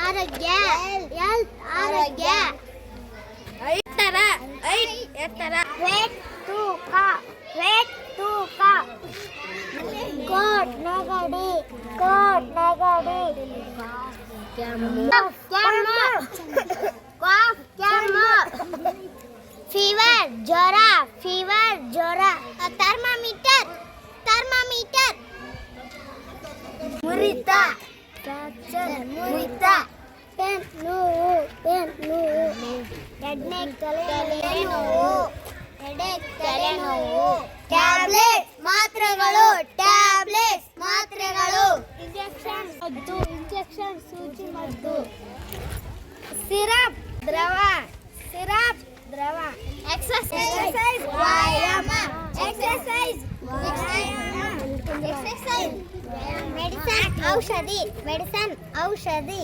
ಆರೋಗ್ಯ ಆರೋಗ್ಯ ಎತ್ತರ ವೇಟ್ ತೂಕ ಕೋಟ್ ನೆಗಡಿ ಫೀವರ್ ಜ್ವರ ಥರ್ಮಾಮೀಟರ್ ಮುರಿತ ಪೆನ್ ನೋವು ತಲೆನೋವು ಟ್ಯಾಬ್ಲೆಟ್ ಮಾತ್ರೆಗಳು ಇಂಜೆಕ್ಷನ್ ಸೂಜಿ ಮದ್ದು ಸಿರಪ್ ದ್ರವ ಎಕ್ಸರ್ಸೈಸ್ ವ್ಯಾಯಾಮ ಮೆಡಿಸನ್ ಔಷಧಿ